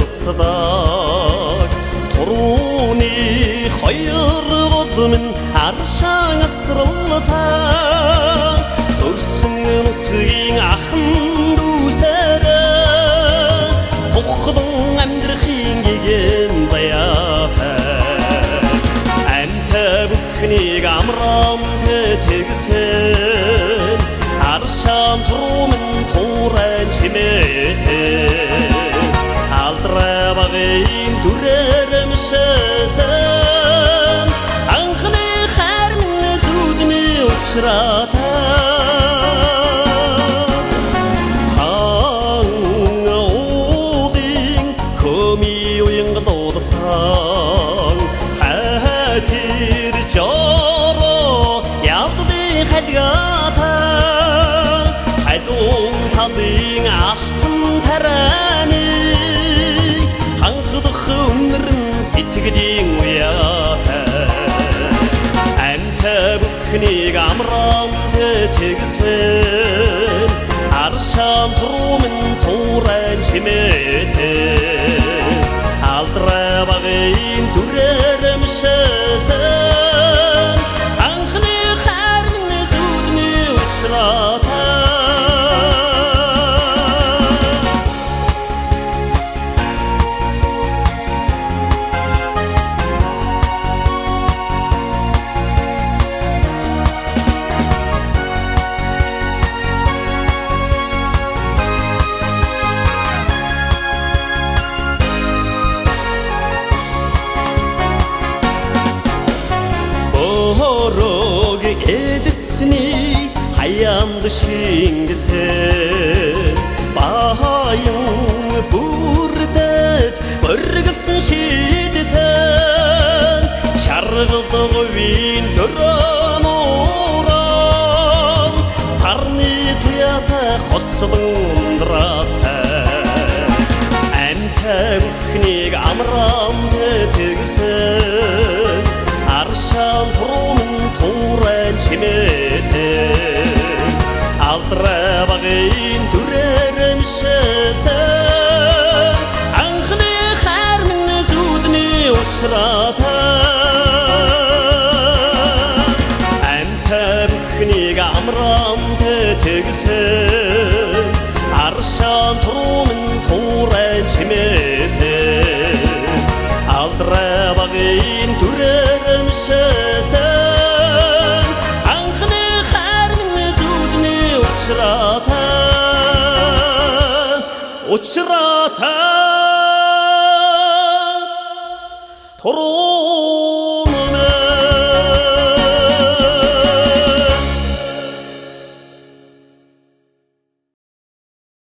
ысыдак Тұруны хайыр қолымен аршаң асырылыта Көрсіңін ұттығын ақын дұсәрі Тоқыдың әмдір қиын кеген заята Әнті бүкінек амрам тетегісін Аршан тұрумен тоғыран чеметен Алдыра бағайын дүрерім шызын Аңқыны қәрміні зүдіне ұчырата Қаңы оғың көмей ойынғы доғдысаң Қатер жары ялдыды қәдгата Қайдың талдың ақтын тәрәні Сеттігіден ұяты Әнті бүкінек амрам тетегісін Аршан тұрумен тоғыран чеметен Алдыра бағайын дүрерім шызын Аңқыны қәрміні зүдіне ұчырата Oroge edisini hayamdı şingisen Bahayın burdet bırgısın şiditen Şargıldı güvin dören oran Sarni tuyata xosbındırasta Ente müknik amram tetegisen Arşan тұрумен тоғыран чеметен Алдыра бағайын дүрерім шызын Аңқыны қәрміні зүдіне ұчырата Әнті бүкінек амрам тетегісін Аршан тұрумен тоғыран чеметен Алдыра бағайын дүрерім шызын Аңқыны қәрміні зүдіне ұчырата Тұру